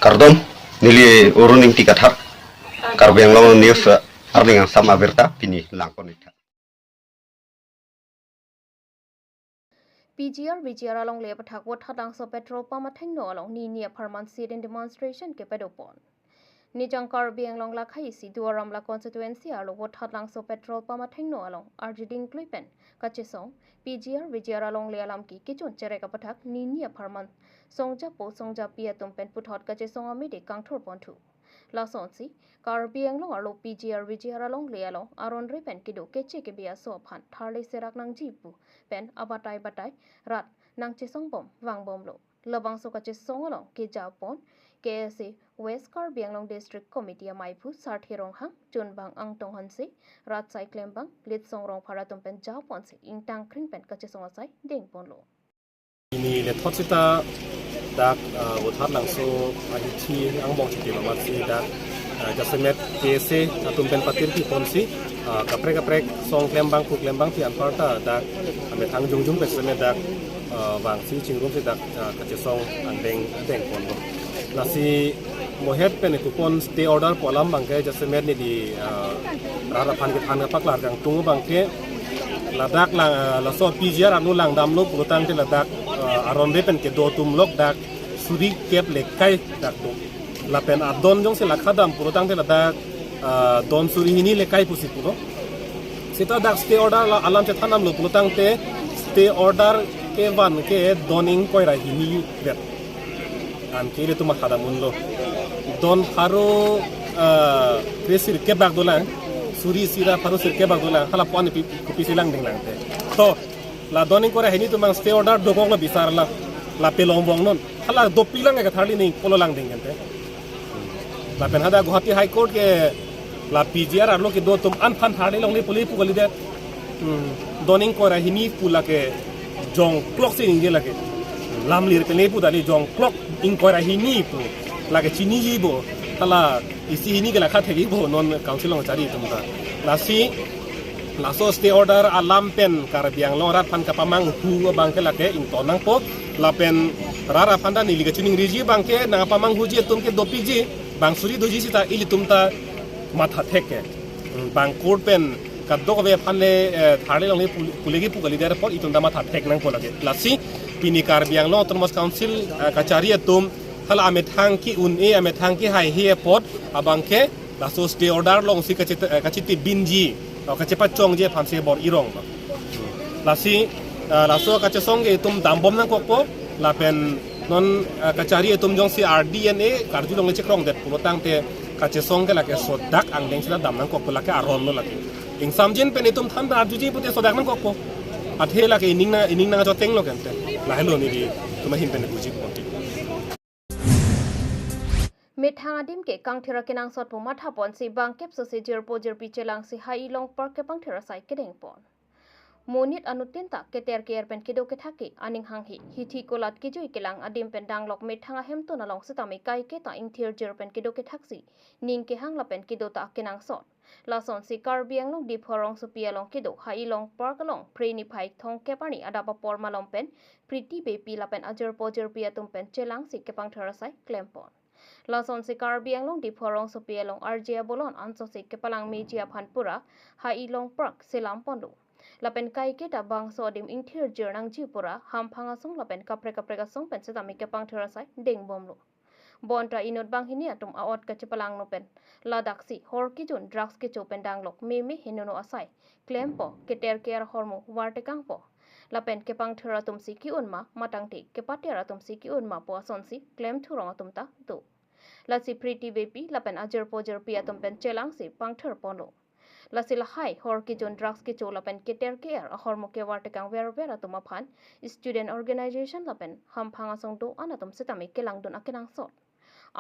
Kardom nili uruning tikathap Karbi Anglong news arning sama berta pini langkonita. PGR along le pathak wat hadang so petrol pump athengno along ni nia permanent in demonstration ke pedopon. Nijang Karbi Anglong la khaisi duaram la constituency alo wat hadang so petrol pump athengno along arjiding kluipen kachesong PGR along le alam ki kichun chere ka pathak ni nia permanent songja pia tumpen puthot kachesong amide kangthor pontu. La sonsi Karbi Anglong alo PGR along le along aron repen kido keche ke bia so phan tharle serak nang jipu pen abatai rat nang chesong bom wang bom lo labang so ka chesong along ke japon KSA West Karbi Anglong District Committee maipu sarthirong hang chun bang ang tong hanse rat sai klem bang lit song rong pharatum pen japon se ingtang kring pen ka chesong asai deng pon lo ini le thotsita dak uthat langso ahithi angbong chiti mamasi dak jasemet kese atum pen patir ki ponsi kaprek song klembang ku klembang ti anparta dak ame thang jungjung pesme dak wangsi chingrum se dak kachesong andeng pon nasi mohet pen ku pon stay order polam bangke jasemet ni di rara phan ke thang paklar kang tung bangke ladak lang laso PGR anu lang damlo purutang te ladak aron repen ke do tum lok dak suri kep lekai dak to lapen adon jong se lakhadam purutang te ladak don suri hini lekai pusi puro sita dak stay order la alam te thanam lo purutang te stay order ke van ke doning koira hini vet an ke le tuma khadamun lo don haro resir ke bag dolang suri sira paru sir ke bagula hala pon pi silang ding lang te to la doning kore heni tumang stay order dogong la bisar la pelong bong non hala do pilang ga thali ning polo lang ding te la pen hada guwahati high court ke la PGR arlo ke do tum an phan thali long le puli pugali de doning kore heni pula ke jong clock sing ge la ke lam lir ke le pu dali jong clock ing kore heni pu la ke chini ji bo hala isi ini ke la kha thegi bo non council long chari tumta lasi laso stay order alam pen Karbi Anglong rat phan kapamang hu bangke la ke ing tonang po la pen rara phanda ni liga chuning riji bangke na pamang hu ji tumke dopiji bang suri doji sita ili tumta matha theke bang court pen kadok ve phanle thale long pulegi pugali der por itunda matha thek nang po lage lasi pini Karbi Anglong autonomous council kachari tum hala ame thang ki un e ame thang ki hai he pot abangke la so stay order long si kachiti binji kachepa chong je phamse bor irong la si la so kachesong ge tum dambom nang kokpo la pen non kachari tum jong si RDNA karju long che krong det pulotang te kachesong ge la ke so dak ang leng sila dam nang kokpo la ke aron lo la ke ing samjin pen tum tham da juji pute so dak nang kokpo athe la ke ining na jo teng lo kente la helo ni di tuma him pen buji konti Methangadim ke kangthera kenang sot puma thapon si bangkep so se jer pichelang si hai long park ke pangthera sai kedeng pon monit anutin ta keter ker pen kedo ke thaki aning hanghi hithi kolat ke joi kelang adim pen danglok methanga hemto na long setami kai ke ta ingthir jer pen kedo ke thaksi ning ke hang la pen kedo ta kenang sot la son si Karbi Anglong di phorong so pia long kedo hai long park long preni phai thong ke pani adapa por malom pen priti be pi la pen ajer pia tum pen chelang si ke pangthera sai klem pon la son si Karbi Anglong di phorong so pia long arjia bolon anso si ke palang media phanpura hai long park selam pondu lapen kai ke ta bang so dim ingthir jernang jipura ham phanga song lapen kapre song pen setami ke pangthera sai deng bomlo bonta inot bang hini atum aot ka chepalang no pen ladak si hor ki jun drugs ke chopen danglok me hinono asai claim po ke ter care hormo warte kang po lapen ke pangthera tum si ki unma matang ti ke patera tum si ki unma po son si claim thurong tum ta do lasi pretty baby lapen ajer pia tum pen chelang si pangther pono lasila hai hor ki jon drugs ki chola pen keter care a hormo ke warte kang ver atuma phan student organization lapen ham phanga song do anatum setami kelang don akenang sot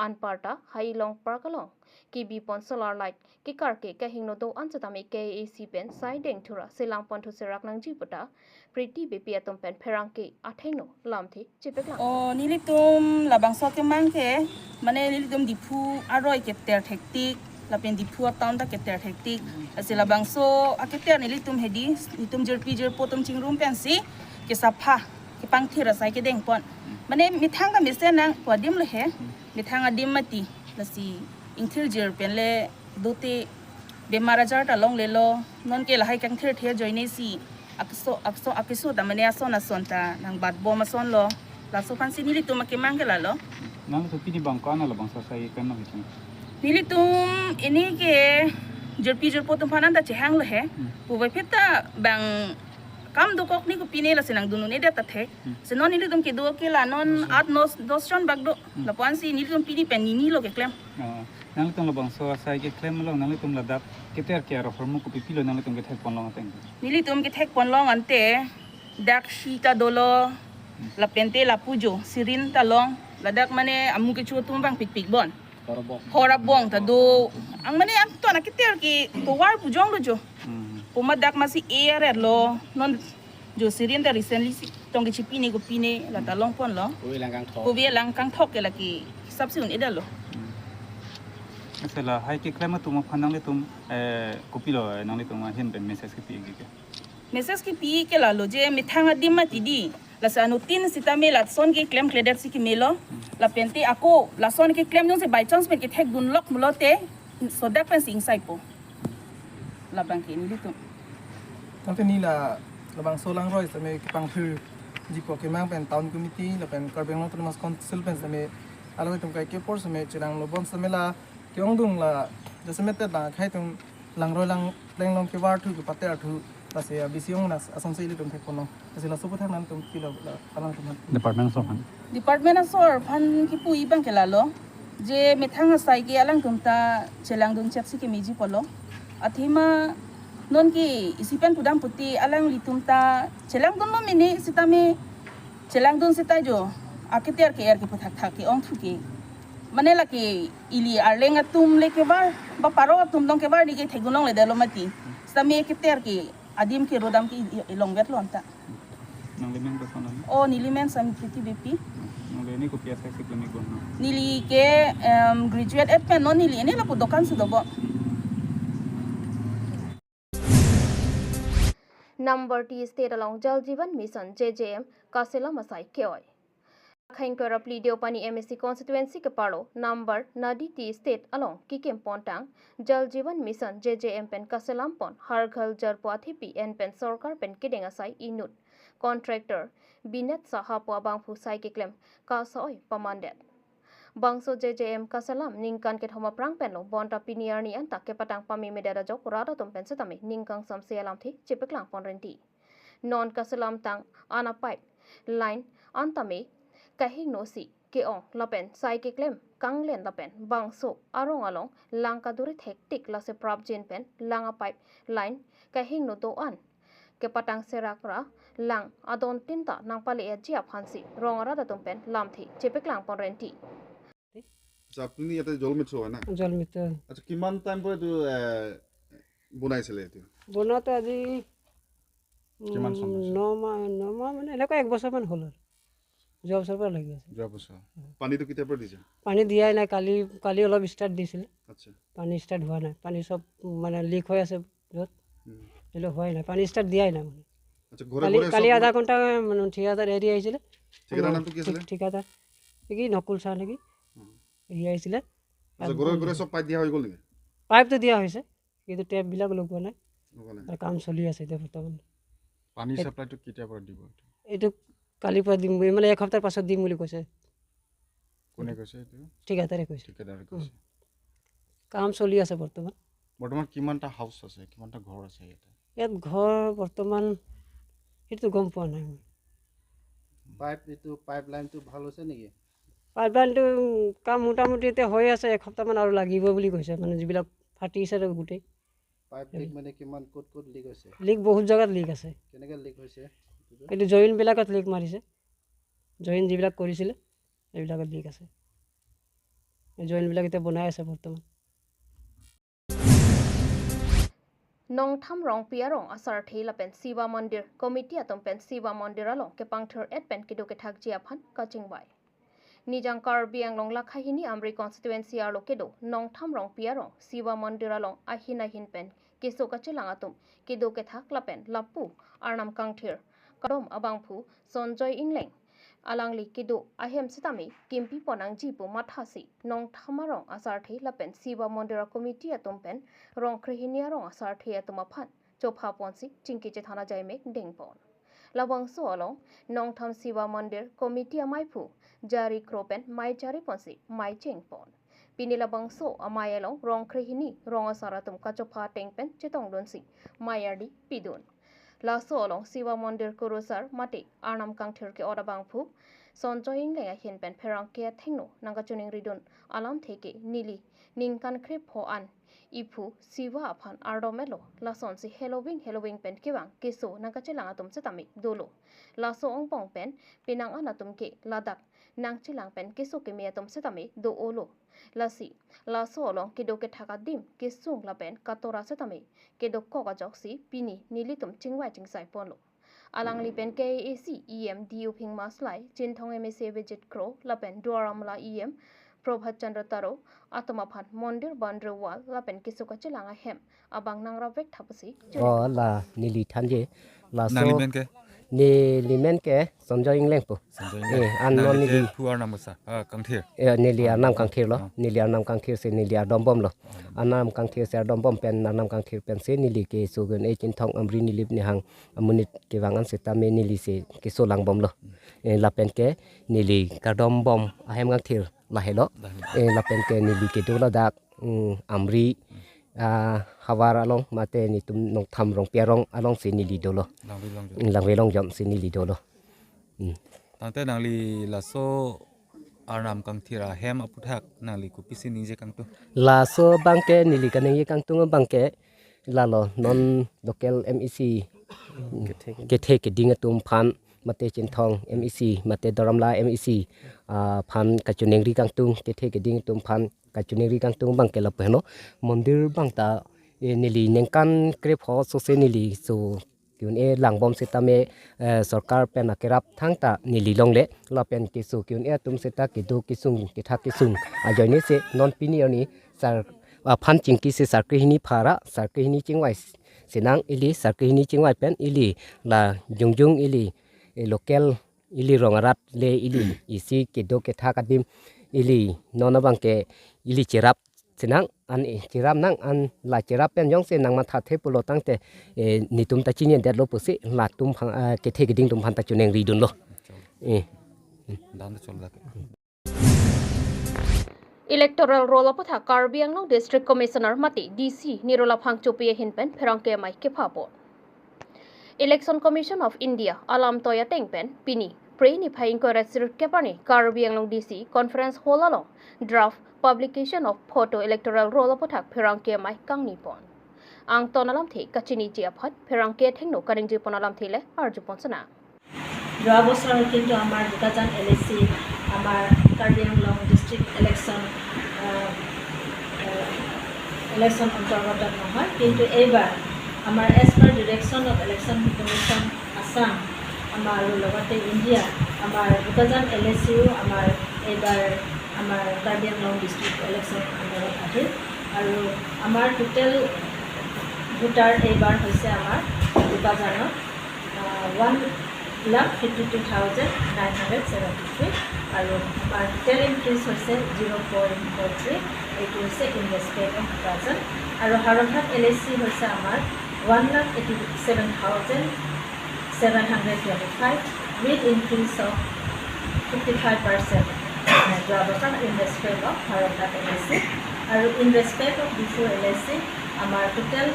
an parta hai long park along ki bi pon solar light ki kar ke ka hingno do an setami KAC pen sai deng thura selang pon thu serak nang jiputa pretty baby atum pen pherang ke athengno lamthi chipek lang o nilitum labang so ke mangke mane nilitum dipu aroi ke ter hektik lapen dipu town ta ke ter hektik asila bangso aketer nilitum hedi nitum jer potom chingrum pensi ke sapha ke pangthira sai ke deng pon mane mithang ka misen nang podim le he mi thang adim mati la si ingthir jir pen le dote bemar ajar ta long le lo non ke la hai kang thir thia join si akiso da mane ason ta nang bat bom ason lo la so pan si ni tu make mangela lo nang tu pini bang kana la bang sa sai kan no hichang nili tum ini ke jerpi jerpo tum panan da chehang lo he pu vai pheta bang kam do kok ni ko pine la senang dunu ne da ta the se non nili tum ke do ke la non at nos dosion bag do la pan si nili tum pini pen ni lo ke klem nang tum la bang sa sai ke klem lo nang tum la dak ke ter ke ro formu ko pipilo nang tum ke thek pon lo teng nili tum ke thek pon long ante dak shi ta dolo la pente la pujo sirin ta long la dak mane amu ke chu tum bang pik pik bon horabong ta do ang mane am to na kiter ki to war pujong lo jo pumadak masi air lo non jo sirin ta recently tong ke chipini ko pine la ta long pon lo ko bi lang kang thok ke la ki sab si un edal lo asela hai ke klem tum phanang le tum kopilo nang le tum hen ben message ke pi ke message ki pi ke la lo je mi thanga dimma ti di la sa no tin sita me la son ke claim clear si ki melo la pente ako la son ke claim non se by chance me ke thek dun lock mulote so that pen sing sai po la bang ke ni litu Nanti ni la bang solang roi sa me pang phir ji po ke mang pen town committee la pen Karbi Anglong Autonomous Council pen sa me alo tum kai ke por sa me chilang lobon sa me la ke ong dung la ja sa me te da khai tum lang roi lang leng long ke war thu ku pater thu la se bisiong na asong se tum thek pono sa la sopo thang nan tum kilo la alang tum department asor phan ki pui bang ke la lo je me thanga sai ke alang tum ta chelang dung chap si ke meji polo athima non ki isipan pudam puti alang litum ta chelang dun no mini sita me chelang dun sita jo akiter ke er ke pathak thak ke ong thu ke manela ke ili arlenga tum le ke bar ba paro tum dong ke bar ni ke thegunong le dalo mati sita me ke ter ke adim ke rodam ke long vet lon ta nang le men ba sonan o nili men sam priti bepi nang le ni ko pia sai se klem ko no nili ke graduate at pen no nili ne la pu dokan su do bo Number T State along Jal Jeevan Mission JJM Kasela Masai Keoi. Khain Korap Lidio Pani MSC constituency ke paro number Nadi T State along Kikim Pontang Jal Jeevan Mission JJM pen Kaselam pon Har Ghar Jar Puathi P N pen Sarkar pen Kideng Asai Inut contractor Binet Saha Pua Bangphu Sai ke claim Kasoi Pamandet Bangso JJM Kasalam ningkan ke thoma prang penlo bonta piniar ni anta ke patang pami medada jok rada tum pen setame ningkang sam sealam thi chipeklang ponrenti non Kasalam tang ana pipe line antame kahing no si ke ong lapen sai ke klem kanglen lapen bangso arong along langka durit hektik la se prabjen pen langa pipe line kahing no to an ke patang serakra lang adon tinta nang pale jia phansi rong rada tum pen lam thi chipeklang ponrenti আপুনি ইয়াতে জল মিটছো হয় না জল মিত্ৰ আচ্ছা কিমান time পৰা এইটো বনাইছিলে এইটো বনোৱাটো আজি কিমান চন হৈছে? 9 মাহ মানে এনেকুৱা 1 বছৰমান হ'ল আৰু যোৱা বছৰৰ পৰা লাগি আছে যোৱা বছৰ পানীটো কেতিয়াৰ পৰা দিছে পানী দিয়াই নাই কালি অলপ ষ্টাৰ্ট দিছিলে আচ্ছা পানী ষ্টাৰ্ট হোৱা নাই পানী চব মানে লিক হৈ আছে য'ত এইটো হোৱাই নাই পানী ষ্টাৰ্ট দিয়াই নাই মানে আচ্ছা ঘৰে কালি আধা ঘণ্টা মানে ঠিকাদাৰ এৰি আহিছিলে ঠিকাদাৰ নামটো কি আছিলে ঠিকাদাৰ কি নকুল চাহ নেকি এৰি আহিছিলে আচ্ছা ঘৰে সব পাইপ দিয়া হৈ গ'ল নেকি পাইপটো দিয়া হৈছে কিন্তু টেপবিলাক লগোৱা নাই আৰু কাম চলি আছে এতিয়া বৰ্তমান পানী সাপ্লাইটো কেতিয়া পৰা দিব এইটো কালিৰ পৰা দিম মানে এসপ্তাহৰ পাছত দিম বুলি কৈছে কোনে কৈছে এইটো ঠিকাদাৰে কৈছে ঠিকাদাৰে কৈছে কাম চলি আছে বৰ্তমান কিমানটা হাউচ আছে কিমানটা ঘৰ আছে ইয়াত ঘৰ বৰ্তমান সেইটো গম পোৱা নাই পাইপ লাইনটো ভাল হৈছে নেকি পাইপলাইনটো কাম মোটামুটি এতিয়া হৈ আছে এসপ্তাহমান আৰু লাগিব বুলি কৈছে মানে যিবিলাক ফাটি আছে গোটেই পাইপ লিক মানে কিমান ক'ত লিক হৈছে লিক বহুত জেগাত লিক আছে কেনেকৈ লিক হৈছে এইটো জইনবিলাকত লিক মাৰিছে জইন যিবিলাক কৰিছিলে এইবিলাকত লিক আছে জইনবিলাক এতিয়া বনাই আছে বৰ্তমান Nongtham rong piarong asar thela pen Siva Mandir committee atom pen Siva Mandir along ke pangthor et pen kido ke thak jia phan kaching bai Nijang Karbi Anglong lakhahini Amri constituency arlo kedo Nongtham rong piarong Siva Mandir along ahina hin pen keso kachilang atom kido ke thak la pen lapu arnam kangthir kadom abangphu Sonjoy Ingleng alangli kidu ahem sitami kimpi ponang jipu mathasi nong thamarong asarthi lapen siwa mondira committee atumpen rong khrihinia rong asarthi atumaphan chopha ponsi chingki che thana jaimek dingpon lawang so along nong tham siwa mondir committee amaipu jari kropen mai jari ponsi mai chingpon pinila bangso amayalong rong khrihini rong asaratum kachopha tengpen chetong donsi mayardi pidun laso along siwa mondir kurusar mati arnam kangthir ke oda bangphu sonjoying lenga hinpen pherang ke thengno nanga chuning ridun alam theke nili ningkan khrip ho an ipu siwa aphan ardomelo lason si halloween pen kiwang kiso nanga chilanga tum setami dolo laso ongpong pen pinang anatum ke ladak nang chilang pen kiso ke miatum setami do olo lasi laso along kido ke thaka dim kisung lapen katora setami kido koga joksi pini nilitum chingwai chingsai ponlo alangli pen KAC EM DU Ping Maslai Chinthong MSA Visit Crow Lapen Duaramla EM Prabhat Chandra Taro Atomaphan Mondir Bandre Wall Lapen Kisuka Chilanga Hem Abang Nangra Vek Thapasi là nili thanje là so Nalimen ke nilimen ke sonjo ingleng po an non nili puar namusa kangthir nili anam kangthir lo nili anam kangthir se nili adombom lo anam kangthir se adombom pen anam kangthir pen se nili ke sugun e Chinthong amri nilip ni hang amunit ke wangan se tame nili se ke so langbom lo la pen ke nili kadombom ahem kangthir la helo la pen ke nili ke dola dak amri hawar along mate ni tum nong tham rong pierong along sini lidolo langwe long jom sini lidolo tante nangli laso arnam kangthira hem aputhak nangli ku pisini je kangtu la so bangke nili kaneng kangtung bangke lalo non local MEC kethe ke ding tum phan mate Chinthong MEC mate Doramla MEC phan kachuneng ri kangtung kethe ke ding tum phan kachuneng ri kangtung bangke la peno mondir bangta nili nengkan krep ho so se nili so kyun e langbom setame sarkar pen akerap thangta nili longle la pen ke so kyun e tum seta ke do kisung ke thak kisung a joine se non pinioni sar phan chingki se sarkihini phara sarkihini chingwai senang ili sarkihini chingwai pen ili la jungjung ili local ili rongarat le ili isi ke do ke thakadim ili nona bangke ili cherap senang an chiram nang an la chirap pen yong se nang ma tha the pulo tangte ni tum ta chinien det lo pusi la tum ke the giding tum han ta chuneng ri dun lo dan chol dak Electoral roll up tha Karbi Anglong District Commissioner Mati DC Nirola Phangchopi Hinpen Pherangke Mai ke phapo Election Commission of India Alam Toya Tengpen Pini Pre ni phaing ko resir kepani Karbi Anglong DC Conference Hall along draft publication of photo electoral roll up thak pherangke mai kangni pon ang tonalam the kachini ji aphat pherangke thengno karing ji ponalam thile arju ponsana যোৱা বছৰ কিন্তু আমাৰ দুটাজন LAC আমাৰ Karbi Anglong district election অন্তৰ্গত নহয় কিন্তু এইবাৰ আমাৰ as per direction of election commission Assam আমাৰ আৰু লগতে ইণ্ডিয়া আমাৰ দুটাজন LACও আমাৰ এইবাৰ আমাৰ কাৰ্বি আংলং ডিষ্ট্ৰিক্ট ইলেকশ্যন আণ্ডাৰত আহিল আৰু আমাৰ টোটেল ভোটাৰ এইবাৰ হৈছে আমাৰ দুটাজনৰ 1,52,973 আৰু আমাৰ টোটেল ইনক্ৰিজ হৈছে 0.43 এইটো হৈছে ইন ৰেচপেক্ট অফ দুটাজন আৰু হাৰহাট LAC হৈছে আমাৰ 1,87,725 with increase of 55% যোৱা বছৰ ইন ৰেচপেক্ট অফ হাৰহাট LAC আৰু in respect of Diphu LAC আমাৰ টোটেল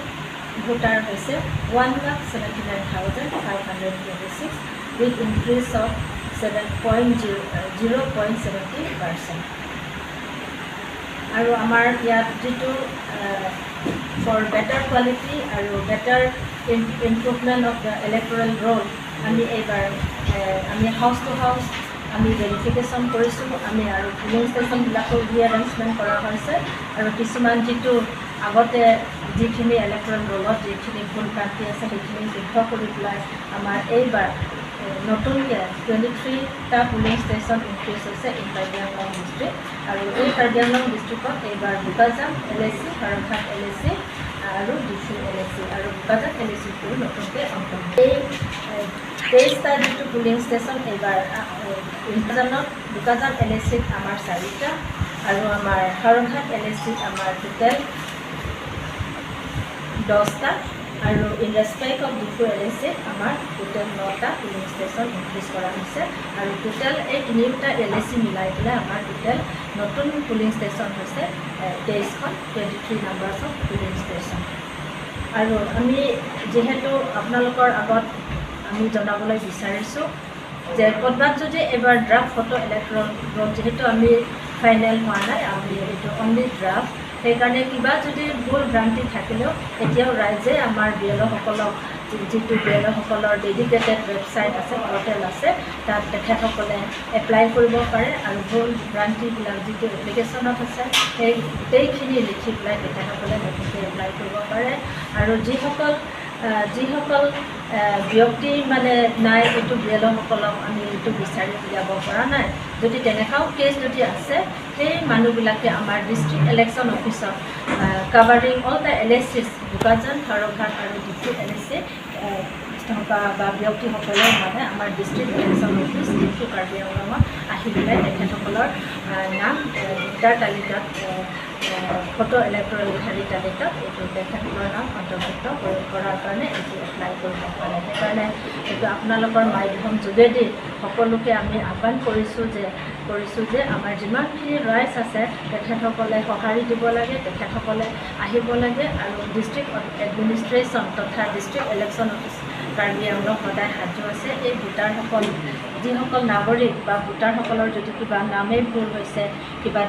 ভোটাৰ হৈছে 1,79,526 with increase of 0.70%. আৰু আমাৰ ইয়াত যিটো for better quality আৰু better improvement of the electoral roll আমি এইবাৰ আমি হাউচ টু হাউচ আমি ভেৰিফিকেশ্যন কৰিছোঁ আমি আৰু পুলিং ষ্টেচনবিলাকো ৰিএৰেঞ্জমেণ্ট কৰা হৈছে আৰু কিছুমান যিটো আগতে যিখিনি ইলেক্ট্ৰল ৰোলত যিখিনি ভুল ক্ৰান্তি আছে সেইখিনি শুদ্ধ কৰি পেলাই আমাৰ এইবাৰ নতুনকৈ 23টা পুলিং ষ্টেচন ইনক্ৰিজ হৈছে ইন কাৰ্বি আংলং ডিষ্ট্ৰিক্ট আৰু এই কাৰ্বি আংলং ডিষ্ট্ৰিক্টত এইবাৰ দুটাজন LAC হাৰহাট LAC আৰু ডিফু LAC আৰু দুটাজন LACটো নতুনকৈ অন্তৰ্ভুক্ত এই 23টা যিটো পুলিং ষ্টেচন এইবাৰ দুকাজান LSCত আমাৰ 4টা আৰু আমাৰ সৰঘাট LSCত আমাৰ টোটেল 10টা আৰু ইন ৰেসপেক্ট অফ ডিফু LSCত আমাৰ টোটেল 9টা পুলিং ষ্টেচন ইনক্ৰিজ কৰা হৈছে আৰু টোটেল এই 3টা LSC মিলাই পেলাই আমাৰ টোটেল নতুন পুলিং ষ্টেচন হৈছে 23খন 23 নাম্বাৰছ অফ পুলিং ষ্টেচন আৰু আমি যেহেতু আপোনালোকৰ আগত আমি জনাবলৈ বিচাৰিছোঁ যে ক'ৰবাত যদি এবাৰ ড্ৰাফ্ট ফটো ইলেক্ট্ৰল ৰল যেহেতু আমি ফাইনেল হোৱা নাই আমি এইটো অনলি ড্ৰাফ্ট সেইকাৰণে কিবা যদি ভুল ভ্ৰান্তি থাকিলেও এতিয়াও ৰাইজে আমাৰ BLOসকলক যিটো BLOসকলৰ ডেডিকেটেড ৱেবছাইট আছে পৰ্টেল আছে তাত তেখেতসকলে এপ্লাই কৰিব পাৰে আৰু ভুল ভ্ৰান্তিবিলাক যিটো এপ্লিকেশ্যনত আছে সেই গোটেইখিনি লিখি পেলাই তেখেতসকলে নতুনকৈ এপ্লাই কৰিব পাৰে আৰু যিসকল ব্যক্তি মানে নাই এইটো BLOসকলক আমি এইটো বিচাৰি উলিয়াব পৰা নাই যদি তেনেকুৱাও কেছ যদি আছে সেই মানুহবিলাকে আমাৰ ডিষ্ট্ৰিক্ট ইলেকশ্যন অফিচত কাভাৰিং অল দ্য LSCs দুকাজান সৰঘাট আৰু ডিফু LSC থকা বা ব্যক্তিসকলে মানে আমাৰ district election office Diphu Karbi আংলঙত আহি পেলাই তেখেতসকলৰ নাম ভোটাৰ তালিকাত ফটো ইলেক্ট্ৰল হেৰি তালিকাত এইটো তেখেতসকলৰ নাম অন্তৰ্ভুক্ত কৰাৰ কাৰণে এইটো এপ্লাই কৰিব পাৰে সেইকাৰণে এইটো আপোনালোকৰ মাধ্যম যোগেদি সকলোকে আমি আহ্বান কৰিছোঁ যে আমাৰ যিমানখিনি ৰাইজ আছে তেখেতসকলে সঁহাৰি দিব লাগে তেখেতসকলে আহিব লাগে আৰু ডিষ্ট্ৰিক্ট এডমিনিষ্ট্ৰেশ্যন তথা district election office Karbi Anglong সদায় সাজু আছে এই ভোটাৰসকল যিসকল নাগৰিক বা ভোটাৰসকলৰ যদি কিবা নামেই ভুল হৈছে কিবা